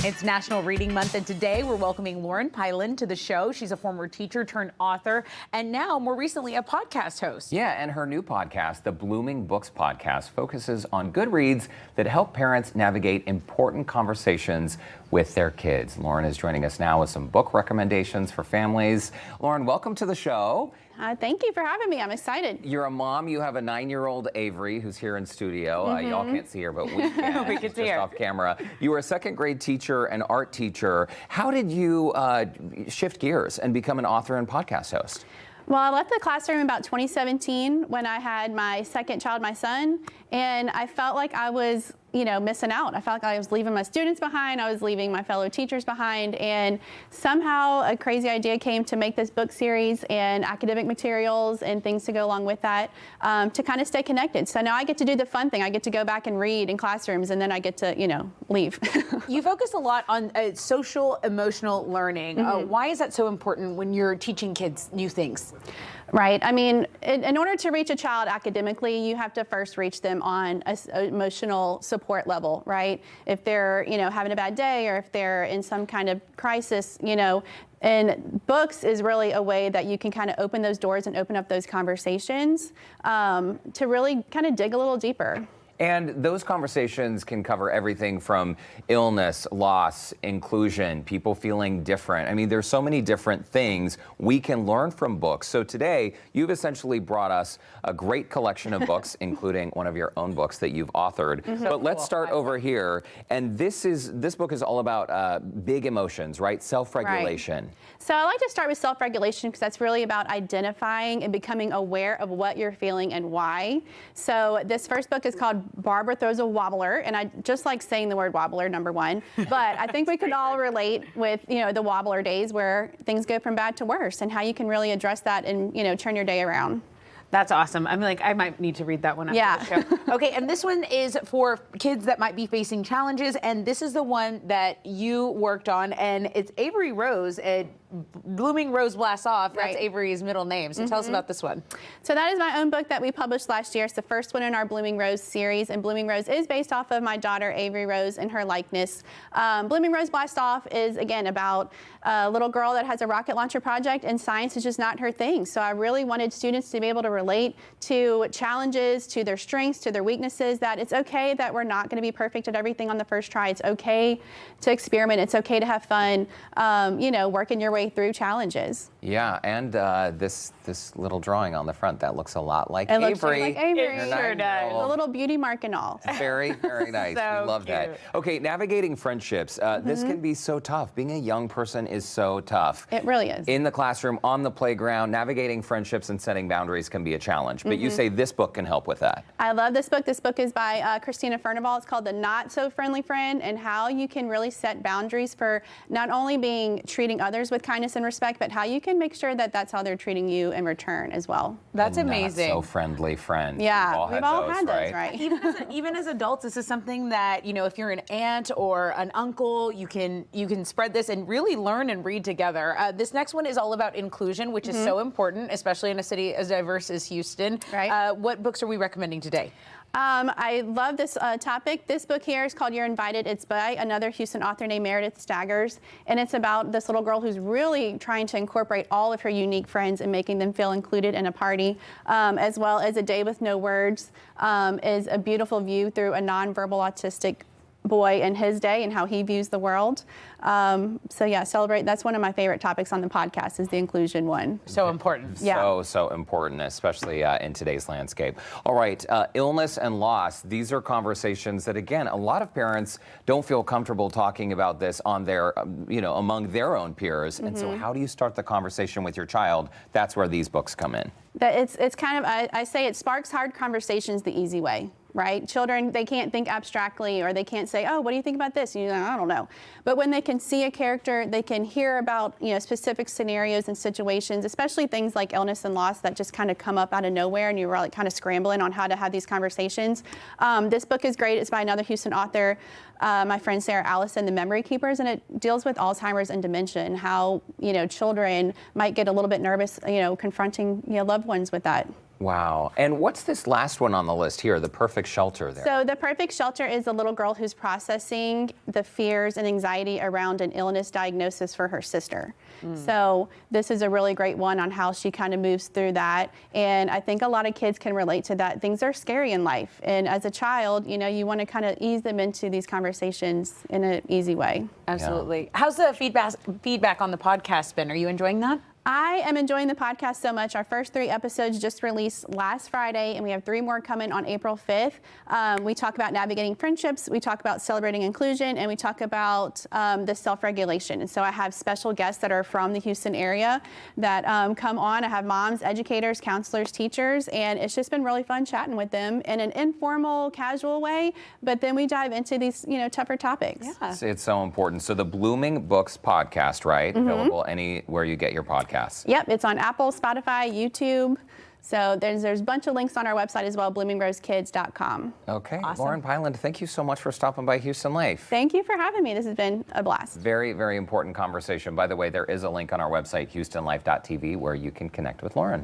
It's National Reading Month, and today we're welcoming Lauren Piland to the show. She's a former teacher turned author, and now, more recently, a podcast host. Yeah, and her new podcast, the Blooming Books Podcast, focuses on good reads that help parents navigate important conversations with their kids. Lauren is joining us now with some book recommendations for families. Lauren, welcome to the show. Thank you for having me. I'm excited. You're a mom. You have a 9-year-old Avery who's here in studio. Y'all can't see her, but we can. We can see her. Just off camera. You were a second grade teacher and art teacher. How did you shift gears and become an author and podcast host? Well, I left the classroom about 2017 when I had my second child, my son, and I felt like I was, missing out. I felt like I was leaving my students behind. I was leaving my fellow teachers behind, and somehow a crazy idea came to make this book series and academic materials and things to go along with that to kind of stay connected. So now I get to do the fun thing. I get to go back and read in classrooms, and then I get to, leave. You focus a lot on social emotional learning. Why is that so important when you're teaching kids new things? Right. I mean, in order to reach a child academically, you have to first reach them on an emotional support level, right? If they're, having a bad day, or if they're in some kind of crisis, and books is really a way that you can kind of open those doors and open up those conversations to really kind of dig a little deeper. And those conversations can cover everything from illness, loss, inclusion, people feeling different. I mean, there's so many different things we can learn from books. So today, you've essentially brought us a great collection of books, including one of your own books that you've authored. But let's start over here. And this book is all about big emotions, right? Self-regulation. Right. So I like to start with self-regulation because that's really about identifying and becoming aware of what you're feeling and why. So this first book is called Barbara Throws a Wobbler, and I just like saying the word wobbler, number one. But I think we could all relate with, the wobbler days where things go from bad to worse, and how you can really address that and, turn your day around. That's awesome. I'm like, I might need to read that one after the show. Okay, and this one is for kids that might be facing challenges, and this is the one that you worked on, and it's Avery Rose, Blooming Rose Blasts Off. That's Right. Avery's middle name. So tell us about this one. So that is my own book that we published last year. It's the first one in our Blooming Rose series, and Blooming Rose is based off of my daughter Avery Rose and her likeness. Blooming Rose Blast Off is, again, about a little girl that has a rocket launcher project, and science is just not her thing. So I really wanted students to be able to relate to challenges, to their strengths, to their weaknesses, that it's okay that we're not going to be perfect at everything on the first try. It's okay to experiment. It's okay to have fun, working your way through challenges. Yeah, and this little drawing on the front, that looks a lot like It Avery. looks like Avery. It sure does. A little beauty mark and all. Very, very nice. So we love that. cute. Okay, navigating friendships. This can be so tough. Being a young person is so tough. It really is. In the classroom, on the playground, navigating friendships and setting boundaries can be a challenge. But you say this book can help with that. I love this book. This book is by Christina Furnival. It's called The Not So Friendly Friend, and how you can really set boundaries for not only treating others with kindness and respect, but how you can make sure that that's how they're treating you in return as well. That's The amazing. Not so friendly friend. Yeah, we've all had those, right? Even as adults, this is something that, if you're an aunt or an uncle, you can spread this and really learn and read together. This next one is all about inclusion, which is so important, especially in a city as diverse as Houston. Right. What books are we recommending today? I love this topic. This book here is called You're Invited. It's by another Houston author named Meredith Staggers, and it's about this little girl who's really trying to incorporate all of her unique friends and making them feel included in a party, as well as A Day with No Words is a beautiful view through a nonverbal autistic boy in his day and how he views the world. So yeah, celebrate. That's one of my favorite topics on the podcast, is the inclusion one. So important. Yeah. So important, especially in today's landscape. All right, illness and loss. These are conversations that, again, a lot of parents don't feel comfortable talking about this on their, among their own peers. And so how do you start the conversation with your child? That's where these books come in. It's kind of, I say it sparks hard conversations the easy way. Right? Children, they can't think abstractly, or they can't say, oh, what do you think about this? I don't know. But when they can see a character, they can hear about, specific scenarios and situations, especially things like illness and loss that just kind of come up out of nowhere, and you're like kind of scrambling on how to have these conversations. This book is great. It's by another Houston author, my friend Sarah Allison, The Memory Keepers, and it deals with Alzheimer's and dementia, and how, children might get a little bit nervous, confronting, loved ones with that. Wow. And what's this last one on the list here, the perfect shelter there? So the perfect shelter is a little girl who's processing the fears and anxiety around an illness diagnosis for her sister. So this is a really great one on how she kind of moves through that. And I think a lot of kids can relate to that. Things are scary in life. And as a child, you know, you want to kind of ease them into these conversations in an easy way. Absolutely. How's the feedback on the podcast been? Are you enjoying that? I am enjoying the podcast so much. Our first 3 episodes just released last Friday, and we have 3 more coming on April 5th. We talk about navigating friendships, we talk about celebrating inclusion, and we talk about the self-regulation. And so I have special guests that are from the Houston area that come on. I have moms, educators, counselors, teachers, and it's just been really fun chatting with them in an informal, casual way. But then we dive into these, you know, tougher topics. Yeah. It's so important. So the Blooming Books podcast, right? Available anywhere you get your podcasts. Yep, it's on Apple, Spotify, YouTube. So there's a bunch of links on our website as well, bloomingrosekids.com. Okay, Awesome. Lauren Piland, thank you so much for stopping by Houston Life. Thank you for having me. This has been a blast. Very, very important conversation. By the way, there is a link on our website, houstonlife.tv, where you can connect with Lauren.